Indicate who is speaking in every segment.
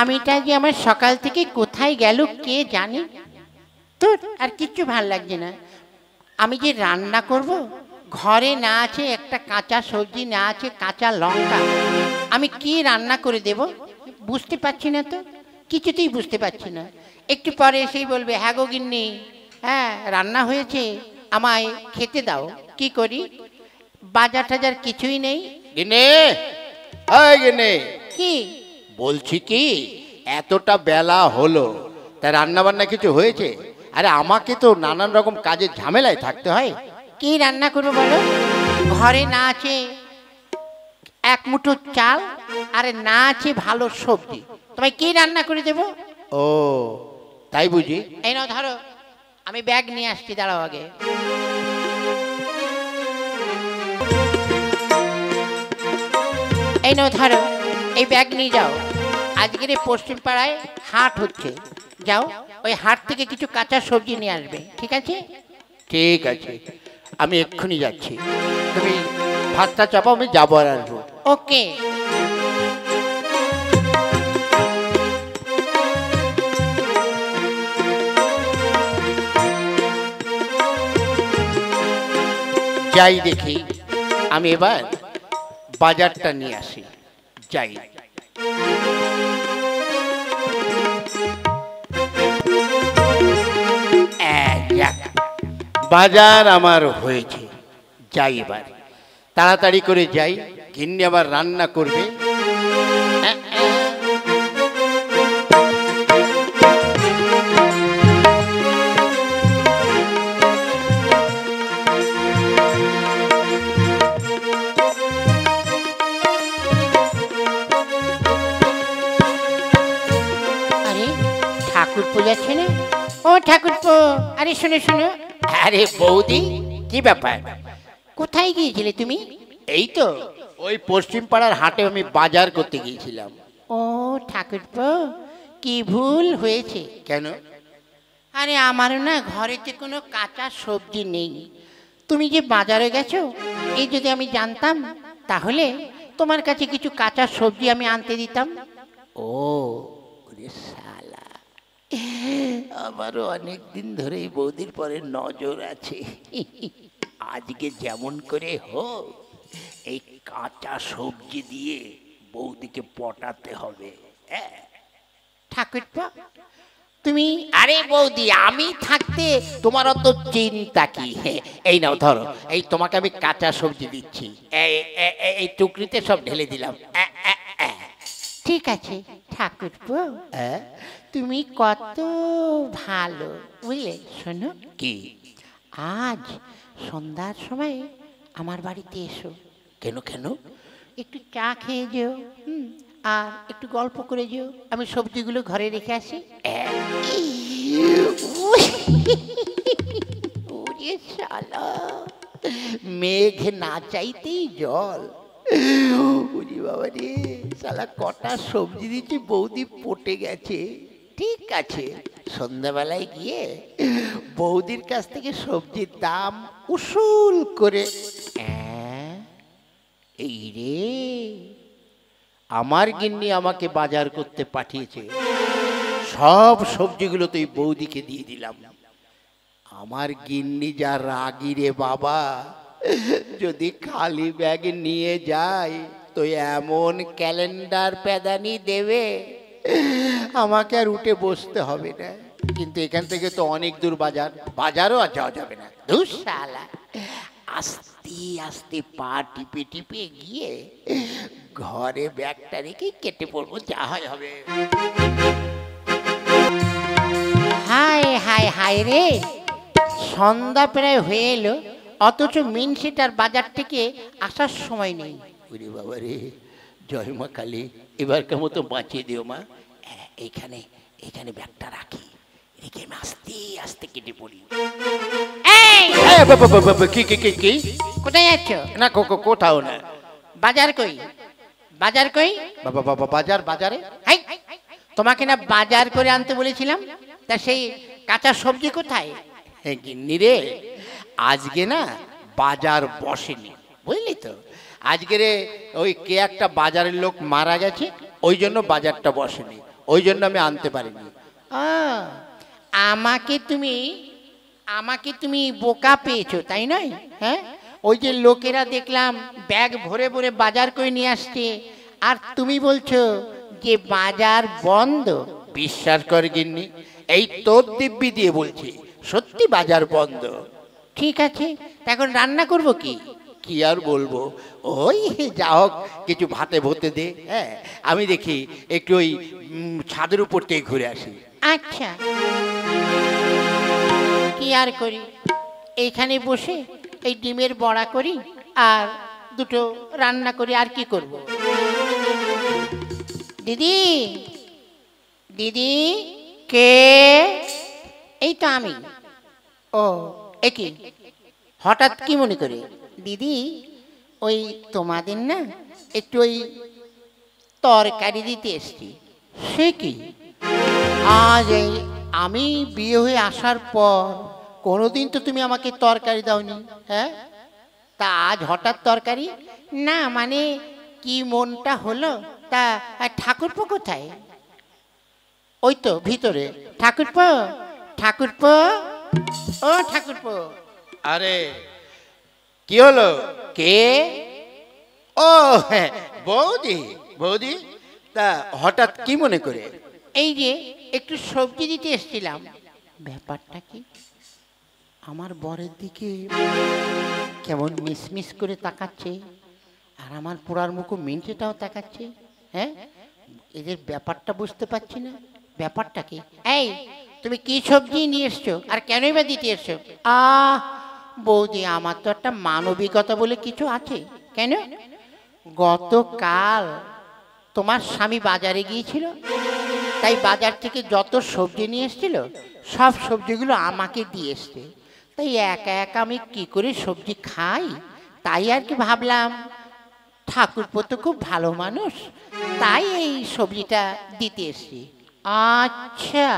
Speaker 1: স্বামীটা যে আমার সকাল থেকে কোথায় গেল কে জানে। তোর আর কিচ্ছু ভাল লাগছে না। আমি যে রান্না করব, ঘরে না আছে একটা কাঁচা সবজি, না আছে কাঁচা লঙ্কা, আমি কি রান্না করে দেব বুঝতে পারছি না তো, কিছুতেই বুঝতে পারছি না। একটু পরে এসেই বলবে, হ্যাঁ গো গিন্নি, হ্যাঁ রান্না হয়েছে, আমায় খেতে দাও। কি করি, বাজার টাজার কিছুই নেই।
Speaker 2: গিন্নি, এই গিন্নি,
Speaker 1: কি
Speaker 2: বলছি কি, এতটা বেলা হলো, তা রান্না বান্না কিছু হয়েছে? আরে আমাকে তো নানান রকম কাজের ঝামেলায় থাকতে হয়।
Speaker 1: কি রান্না করবো বলো? ঘরে না আছে এক মুঠো চাল, আর না আছে ভালো সবজি, তোমায় কি রান্না করে দেবো?
Speaker 2: ও তাই বুঝি?
Speaker 1: এই নাও ধরো, আমি ব্যাগ নিয়ে আসছি, দাঁড়াও আগে। এই নাও ধরো, এই ব্যাগ নিয়ে যাও। আজকের এই পশ্চিম পাড়ায় হাট হচ্ছে, যাও ওই হাট থেকে কিছু কাঁচা সবজি নিয়ে আসবে, ঠিক আছে?
Speaker 2: ঠিক আছে, আমি এক্ষুনি যাচ্ছি। তুমি ভাতটা চাপাও, আমি যাবো আর আসবো।
Speaker 1: ওকে।
Speaker 2: যাই দেখি, আমি এবার বাজারটা নিয়ে আসি। যাই। বাজার আমার হয়েছে, যাই এবার তাড়াতাড়ি করে যাই, গিন্নি আবার রান্না করবে।
Speaker 1: আরে ঠাকুরপো যাচ্ছে না? ও ঠাকুরপো, আরে শোনো শোনো।
Speaker 2: আরে বৌদি, কি ব্যাপার?
Speaker 1: কোথায় গিয়েছিলে তুমি?
Speaker 2: এই তো ওই পশ্চিম পাড়ার হাটে আমি বাজার করতে গিয়েছিলাম।
Speaker 1: ও ঠাকুরপো, কি ভুল হয়েছে।
Speaker 2: কেন?
Speaker 1: আরে আমারও না ঘরেতে কোনো কাঁচা সবজি নেই। তুমি যে বাজারে গেছো, এই যদি আমি জানতাম, তাহলে তোমার কাছে কিছু কাঁচা সবজি আমি আনতে দিতাম।
Speaker 2: ও ওরে শালা, আমারও অনেক দিন ধরেই বৌদির পরে নজর আছে। আজকে যেমন করে হোক এই কাঁচা সবজি দিয়ে বৌদিকে পটাতে হবে।
Speaker 1: ঠাকুরপো তুমি,
Speaker 2: আরে বৌদি, আমি থাকতে তোমার অত চিন্তা কি? এই নাও ধরো, এই তোমাকে আমি কাঁচা সবজি দিচ্ছি, এই টুকরিতে সব ঢেলে দিলাম।
Speaker 1: ঠিক আছে ঠাকুরপো, তুমি কত ভালো, বুঝলে? শোনো,
Speaker 2: কি?
Speaker 1: আজ সন্ধ্যার সময় আমার বাড়িতে এসো।
Speaker 2: কেন কেন?
Speaker 1: একটু চা খেয়ে যেও, আর একটু গল্প করে যেও, আমি সবজিগুলো ঘরে রেখে আসি।
Speaker 2: ওরে শালা, মেঘ না চাইতেই জল। ওরে বাবা রে, শালা কটা সবজি দিচ্ছি, বৌদি পটে গেছে। ঠিক আছে, সন্ধ্যাবেলায় গিয়ে বৌদির কাছ থেকে সবজির দাম উসুল করে। এই রে, আমার গিন্নি আমাকে বাজার করতে পাঠিয়েছে, সব সবজিগুলো তো এই বৌদিকে দিয়ে দিলাম। আমার গিন্নি যা রাগি রে বাবা, যদি খালি ব্যাগ নিয়ে যায় তো এমন ক্যালেন্ডার প্যাদানি দেবে, আমাকে আর উঠে বসতে হবে না। কিন্তু এখান থেকে তো অনেক দূর বাজার, বাজারও আর যাওয়া যাবে না। ধুস শালা, আস্তে আস্তে পা টিপে টিপে গিয়ে ঘরে ব্যাগটা রেখে কেটে পড়বো, যা হয় হবে।
Speaker 1: হায় হায় হায় রে, সন্ধ্যা প্রায় হয়ে এলো, অথচ মিনসিটার বাজার থেকে আসার সময় নেই।
Speaker 2: ওরে বাবা রে, জয় মা কালী, এবারকার মতো বাঁচিয়ে দিও মা। এইখানে এইখানে ব্যাগটা রাখি, রেখে আমি আস্তে আস্তে কেটে পড়ি।
Speaker 1: এই,
Speaker 2: কি কি কি কি?
Speaker 1: কোথায় যাচ্ছ?
Speaker 2: না কোথাও না।
Speaker 1: বাজার কই, বাজার কই?
Speaker 2: বাবা বাবা, বাজার বাজারে?
Speaker 1: হাই, তোমাকে না বাজার করে আনতে বলেছিলাম, তা সেই কাঁচা সবজি কোথায়?
Speaker 2: হ্যাঁ গিন্নি রে, আজকে না বাজার বসেনি, বুঝলি তো। আজকে রে ওই কে একটা বাজারের লোক মারা গেছে, ওই জন্য বাজারটা বসেনি। ওই জন্য আমি আনতে পারিনি।
Speaker 1: ও, আমাকে তুমি আমাকে তুমি বোকা পেয়েছো তাই নয়? হ্যাঁ, ওই যে লোকেরা দেখলাম ব্যাগ ভরে ভরে বাজার করে নিয়ে আসছে, আর তুমি বলছো যে বাজার বন্ধ।
Speaker 2: বিশ্বাস কর গিন্নি, এই তোর দিব্যি দিয়ে বলছি, সত্যি বাজার বন্ধ।
Speaker 1: ঠিক আছে, তা এখন রান্না করব কি?
Speaker 2: কি আর বলবো, ওই যা হোক কিছু ভাতে ভতে দে। হ্যাঁ, আমি দেখি একটু ওই ছাদের উপর থেকে ঘুরে আসি।
Speaker 1: আচ্ছা, কি আর করি, এইখানে বসে এই ডিমের বড়া করি আর দুটো রান্না করি, আর কি করব। দিদি, দিদি, কে? এই তো আমি। ও, একি হঠাৎ কি মনে করে? দিদি, ওই তোমাদের না একটু ওই তরকারি দিতে এসছি। সে কি, আজ এই আমি বিয়ে হয়ে আসার পর কোনোদিন তো তুমি আমাকে তরকারি দাওনি। হ্যাঁ, তা আজ হঠাৎ তরকারি? না মানে কি মনটা হলো। তা ঠাকুরপো কোথায়? ওই তো ভিতরে। ঠাকুরপো, ঠাকুরপো, ও ঠাকুরপো।
Speaker 2: আরে কি হলো?
Speaker 1: কে?
Speaker 2: ও হ্যাঁ, বৌদি। বৌদি, তা হঠাৎ কি মনে করে?
Speaker 1: এই যে একটু সবজি দিতে এসেছিলাম। ব্যাপারটা কি, আমার বরের দিকে কেমন মিসমিস করে তাকাচ্ছে, আর আমার পোড়ার মুখো মিনচেটাও তাকাচ্ছে। হ্যাঁ, এদের ব্যাপারটা বুঝতে পারছি না। ব্যাপারটা কি? এই, তুমি কি সবজি নিয়ে এসছো আর কেনই বা দিতে এসছো? বৌদি, আমার তো একটা মানবিকতা বলে কিছু আছে। কেন? গতকাল তোমার স্বামী বাজারে গিয়েছিল, তাই বাজার থেকে যত সবজি নিয়ে এসেছিল সব সবজিগুলো আমাকে দিয়ে এসছে। তাই একা একা আমি কি করে সবজি খাই, তাই আর কি ভাবলাম ঠাকুরপো তো খুব ভালো মানুষ, তাই এই সবজিটা দিতে এসছি। আচ্ছা,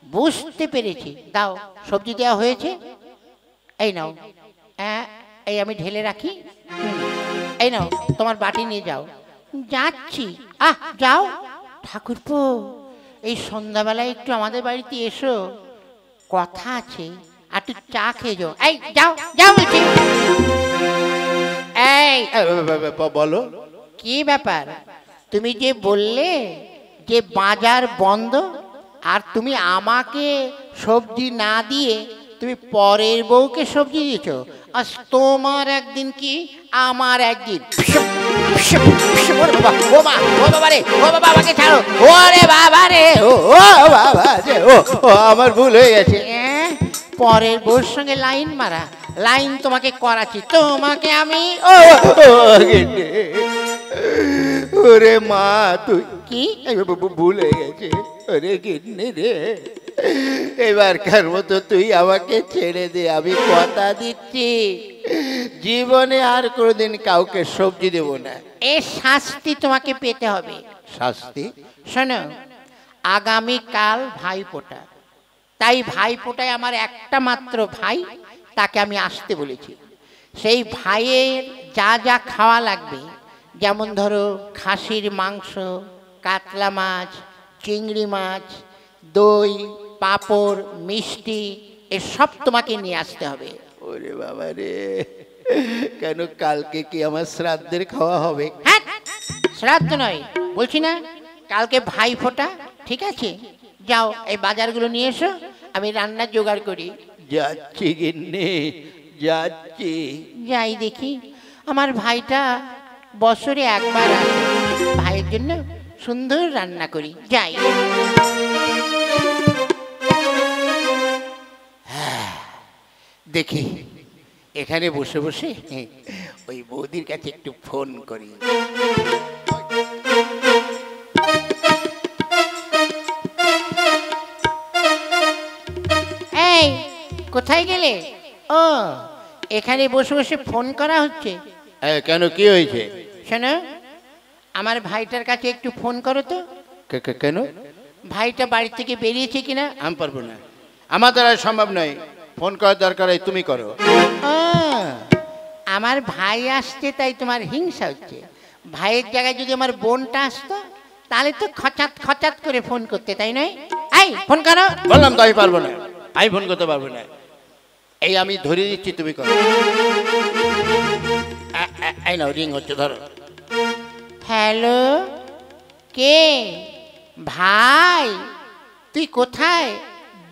Speaker 1: বুঝতে পেরেছি। দাও, সবজি দেওয়া হয়েছে, এই নাও। এই আমি ঢেলে রাখি। এই নাও, তোমার বাটি নিয়ে যাও। যাচ্ছি। যাও। ঠাকুরপো, এই সন্ধ্যাবেলায় একটু আমাদের বাড়িতে এসো, কথা আছে, আর একটু চা খেয়ে যাও। এই যাও, যাও বলছি। এই
Speaker 2: বলো।
Speaker 1: কি ব্যাপার? তুমি যে বললে যে বাজার বন্ধ, আর তুমি আমাকে সবজি না দিয়ে তুমি পরের বউকে সবজি দিয়েছো। আর তোমার একদিন কি আমার একদিন। আমাকে ছাড়ো। ওরে বাবা রে,
Speaker 2: ও বাবা রে, ও আমার ভুল হয়ে গেছে।
Speaker 1: পরের বউর সঙ্গে লাইন মারা, লাইন তোমাকে করাচ্ছি, তোমাকে আমি।
Speaker 2: ওরে মা, তুই
Speaker 1: কি
Speaker 2: ভুল হয়ে গেছে। ওরে গিন্নি রে, এবারকার মতো তুই আমাকে ছেড়ে দে। আমি কথা দিচ্ছি, জীবনে আর কোনোদিন কাউকে সবজি দেব না।
Speaker 1: এর শাস্তি তোমাকে পেতে হবে।
Speaker 2: শাস্তি?
Speaker 1: শোনো, আগামীকাল ভাইফোঁটা, তাই ভাইফোঁটায় আমার একটা মাত্র ভাই, তাকে আমি আসতে বলেছি। সেই ভাইয়ের যা যা খাওয়া লাগবে, যেমন ধরো খাসির মাংস, কাতলা মাছ, চিংড়ি মাছ, দই, পাঁপড়, মিষ্টি, এসব তোমাকে নিয়ে আসতে হবে।
Speaker 2: ওরে বাবা রে, কেন কালকে কি আমার শ্রাদ্ধের খাওয়া হবে?
Speaker 1: হ্যাঁ, শ্রাদ্ধ নয় বলছি না, কালকে ভাইফোঁটা। ঠিক আছে, যাও এই বাজারগুলো নিয়ে এসো, আমি রান্নার জোগাড় করি।
Speaker 2: যাচ্ছি গিন্নি, যাচ্ছি।
Speaker 1: যাই দেখি, আমার ভাইটা বছরে একবার আসে, ভাইয়ের জন্য সুন্দর রান্না করি। যাই।
Speaker 2: দেখি এখানে বসে বসে ওই বৌদির কাছে একটু ফোন করি।
Speaker 1: এই, কোথায় গেলে? ও, এখানে বসে বসে ফোন করা হচ্ছে।
Speaker 2: কেন, কি হয়েছে?
Speaker 1: শোনো, আমার ভাইটার কাছে একটু ফোন করো তো।
Speaker 2: কেন?
Speaker 1: ভাইটা বাড়ি থেকে বেরিয়েছে কিনা।
Speaker 2: আমি পারবো না, আমার দ্বারা সম্ভব নয়। ফোন করার দরকার হয় তুমি করো।
Speaker 1: আমার ভাই আসছে তাই তোমার হিংসা হচ্ছে। ভাইয়ের জায়গায় যদি আমার বোনটা আসতো তাহলে তো খচাত খচাত করে ফোন করতে, তাই নয়? এই ফোন করো।
Speaker 2: বললাম তো আমি পারবো না, আমি ফোন করতে পারবো না। এই আমি ধরে দিচ্ছি, তুমি করো। এই নাও, রিং হচ্ছে, ধরো।
Speaker 1: হ্যালো, কে? ভাই তুই কোথায়?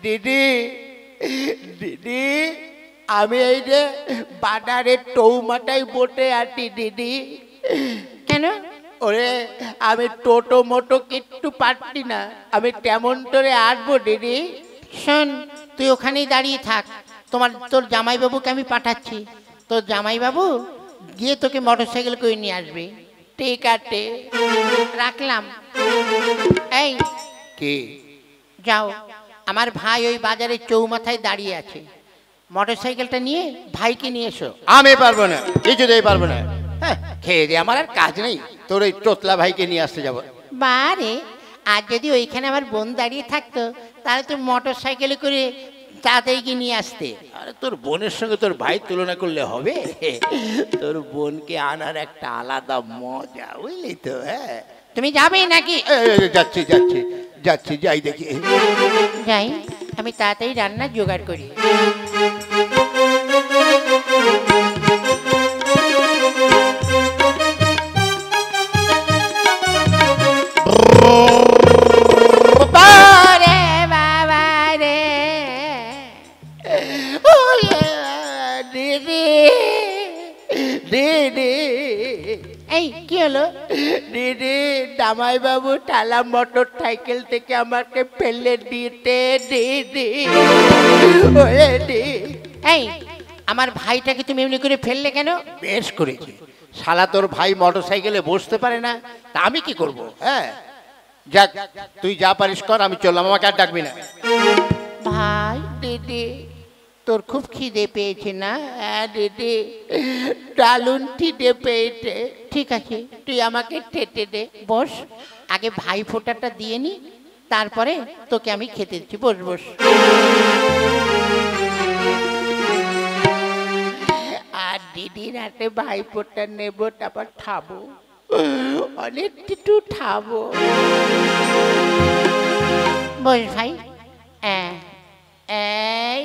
Speaker 2: দিদি, দিদি, আমি এই যে বাজারের টৌমাটাই বসে আছি দিদি।
Speaker 1: কেন?
Speaker 2: ওরে, আমি টোটো মোটো কিচ্ছু পারছি না, আমি কেমন করে আসবো দিদি?
Speaker 1: শোন, তুই ওখানেই দাঁড়িয়ে থাক, তোর জামাইবাবুকে আমি পাঠাচ্ছি। তোর জামাইবাবু গিয়ে তোকে মোটরসাইকেল করে নিয়ে আসবে।
Speaker 2: ঠিক আছে,
Speaker 1: রাখলাম। এই
Speaker 2: কি?
Speaker 1: যাও, আমার ভাই ওই বাজারের চৌমাথায় দাঁড়িয়ে আছে, মোটরসাইকেলটা নিয়ে ভাইকে নিয়ে এসো।
Speaker 2: আমি পারবো না, কিছুতেই পারবো না। হ্যাঁ, খেয়ে দিয়ে আমার আর কাজ নেই, তোর ওই তোতলা ভাইকে নিয়ে আসতে যাবো।
Speaker 1: বারে, আর যদি ওইখানে আমার বোন দাঁড়িয়ে থাকতো তাহলে তুই মোটরসাইকেলে করে তাড়াতাড়ি গিয়ে নিয়ে আসতে।
Speaker 2: আরে তোর বোনের সঙ্গে তোর ভাই তুলনা করলে হবে? তোর বোনকে আনার একটা আলাদা মজা, বুঝলি তো? হ্যাঁ,
Speaker 1: তুমি যাবে নাকি?
Speaker 2: যাচ্ছি যাচ্ছি যাচ্ছি, যাই দেখি।
Speaker 1: যাই, আমি তাড়াতাড়ি রান্নার জোগাড় করি। এই কি হলো?
Speaker 2: দিদি, জামাই বাবু টালা মোটর সাইকেল থেকে আমাকে ফেলে দিতে দিদি।
Speaker 1: এই আমার ভাইটাকে তুমি এমনি করে ফেললে কেন?
Speaker 2: বেশ করেছি, শালা তোর ভাই মোটর সাইকেলে বসতে পারে না, তা আমি কি করব? হ্যাঁ, যাক, তুই যা পারিস কর, আমি চললাম, আমাকে আর ডাকবি না।
Speaker 1: ভাই, দিদি তোর খুব খিদে পেয়েছে না?
Speaker 2: হ্যাঁ দিদি, দারুণ খিদে পেয়েছে।
Speaker 1: ঠিক আছে, তুই আমাকে খেতে দে। বস, আগে ভাই ফোঁটাটা দিয়ে নি, তারপরে তোকে আমি খেতে দিচ্ছি। বস বস।
Speaker 2: আর দিদির হাতে ভাই ফোঁটা নেবো, তারপর খাবো, অনেক কিছু খাবো।
Speaker 1: বস ভাই। এই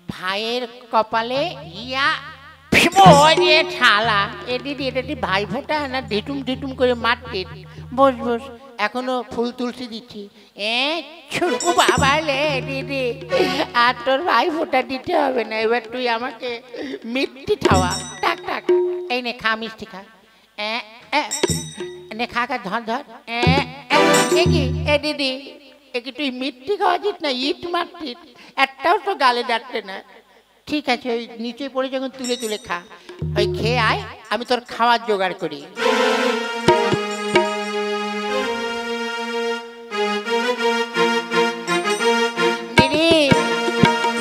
Speaker 1: ভাইয়ের কপালে ইয়া ছালা। এ দিদি, এটা ভাই ফোঁটা না ঢিটুম ঢিটুম করে মারতে। বস বস, এখনো ফুল তুলসী দিচ্ছি। ছুড়ু বাবা লে দিদি, আর তোর ভাই ফোঁটা দিতে হবে না, এবার তুই আমাকে মিষ্টি খাওয়া। টাক টাক, এই নে খা, মিষ্টি খা। নে খা খা, ধর ধর। কি এ দিদি, একে তুই মিষ্টি খাওয়াছিস না ইট মারছিস? একটাও তো গালে ডাকতে না। ঠিক আছে, ওই নিচে পড়ে যখন তুলে তুলে খা। ওই খেয়ে আয়, আমি তোর খাওয়ার জোগাড় করি। দিদি,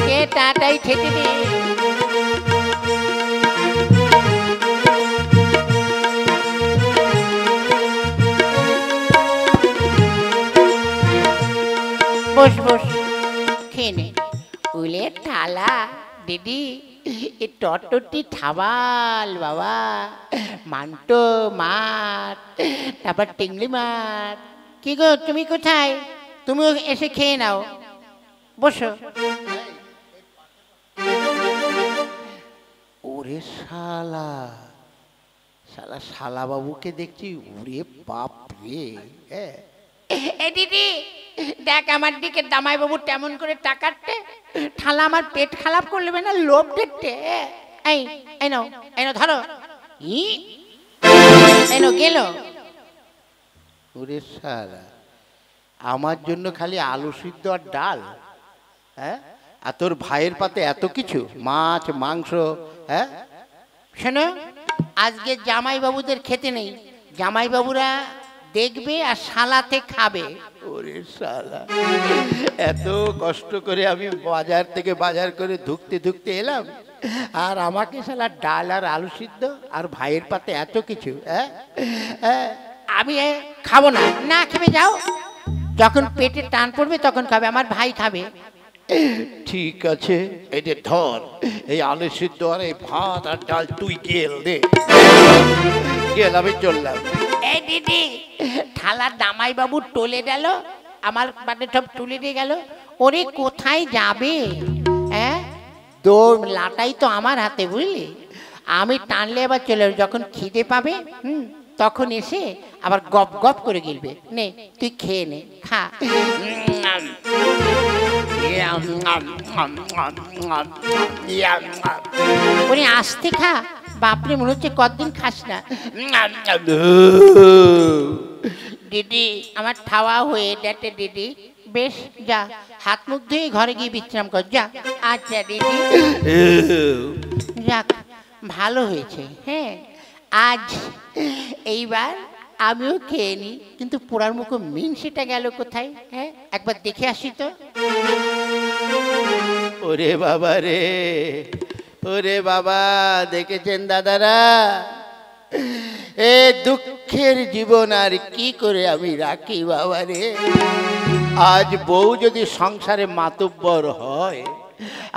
Speaker 1: কে তাড়াতাড়ি খেতে দে। বস বস, খেয়ে নে। উলে ঠালা দিদি, এ টটটি ঠাবাল বাবা, মান্টো মাছ, তারপর টিংলি মাছ। কি গো, তুমি কোথায়? তুমিও এসে খেয়ে নাও, বসো।
Speaker 2: ওরে শালা, শালা শালা বাবুকে দেখছি, ওরে বাপ রে।
Speaker 1: এ দিদি দেখ, আমার দিকে জামাই বাবু তেমন করে টাকাতে ঠালা, আমার পেট খারাপ করলে না, লোভ দেখতে। এই এই নাও, এই নাও ধরো। এই নাও গেল।
Speaker 2: ওরে শালা, আমার জন্য খালি আলু সিদ্ধ আর ডাল, হ্যাঁ? আর তোর ভাইয়ের পাতে এত কিছু, মাছ মাংস। হ্যাঁ,
Speaker 1: শোনো, আজকে জামাই বাবুদের খেতে নেই, জামাই বাবুরা দেখবে আর শালাতে খাবে।
Speaker 2: ওরে শালা, এত কষ্ট করে আমি বাজার থেকে বাজার করে ধুকতে ধুকতে এলাম, আর আমাকে শালা ডাল আর আলু সিদ্ধ, আর ভাইয়ের পাতে এত কিছু। হ্যাঁ,
Speaker 1: আমি খাবো না। না খেবে যাও, যখন পেটে টান পড়বে তখন খাবে, আমার ভাই খাবে।
Speaker 2: ঠিক আছে, এই যে ধর, এই আলু সিদ্ধ আর এই ভাত আর ডাল, তুই গেল দে, গেল, আমি চললাম।
Speaker 1: এই দিদি, থালা জামাইবাবু টলে গেল, আমার মানে সব তুলে দিয়ে গেল। ওরে কোথায় যাবে? হ্যাঁ, দৌড় লাটাই তো আমার হাতে, বুঝলি? আমি টানলে আবার চলে যাবে। যখন খিদে পাবে তখন এসে আবার গপ গপ করে গিলবে। নে তুই খেয়ে নে, খা। ওরে আস্তে খা, বাপরে মনে হচ্ছে কতদিন খাস না। দিদি আমার খাওয়া হয়ে গেছে দিদি। বেশ, যা হাত মুখ ধুয়ে ঘরে গিয়ে বিশ্রাম কর, যা। আচ্ছা দিদি। যাক, ভালো হয়েছে। হ্যাঁ, আজ এইবার আমিও খেয়ে নি। কিন্তু পোড়ার মুখো মিনসিটা গেল কোথায়? হ্যাঁ, একবার দেখে আসি তো।
Speaker 2: ওরে বাবা রে, ওরে বাবা, দেখেছেন দাদারা, এ দুঃখের জীবন আর কি করে আমি রাখি বাবা রে। আজ বউ যদি সংসারে মাতব্বর হয়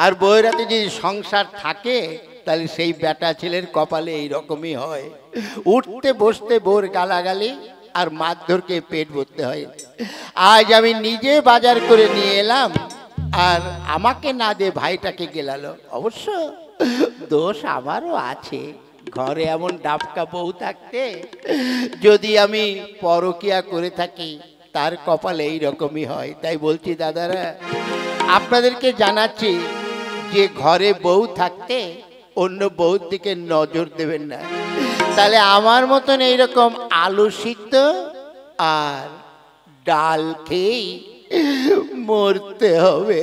Speaker 2: আর বউয়ের হাতে যদি সংসার থাকে, তাহলে সেই বেটা ছেলের কপালে এইরকমই হয়। উঠতে বসতে বউর গালাগালি আর মারধরকে পেট ভরতে হয়। আজ আমি নিজে বাজার করে নিয়ে এলাম, আর আমাকে না দিয়ে ভাইটাকে গেলালো। অবশ্য দোষ আমারও আছে, ঘরে এমন ডাবকা বউ থাকতে যদি আমি পরকিয়া করে থাকি, তার কপালে এইরকমই হয়। তাই বলছি দাদারা, আপনাদেরকে জানাচ্ছি যে ঘরে বউ থাকতে অন্য বউর দিকে নজর দেবেন না, তাহলে আমার মতন এইরকম আলু সিদ্ধ আর ডাল খেয়েই মরতে হবে।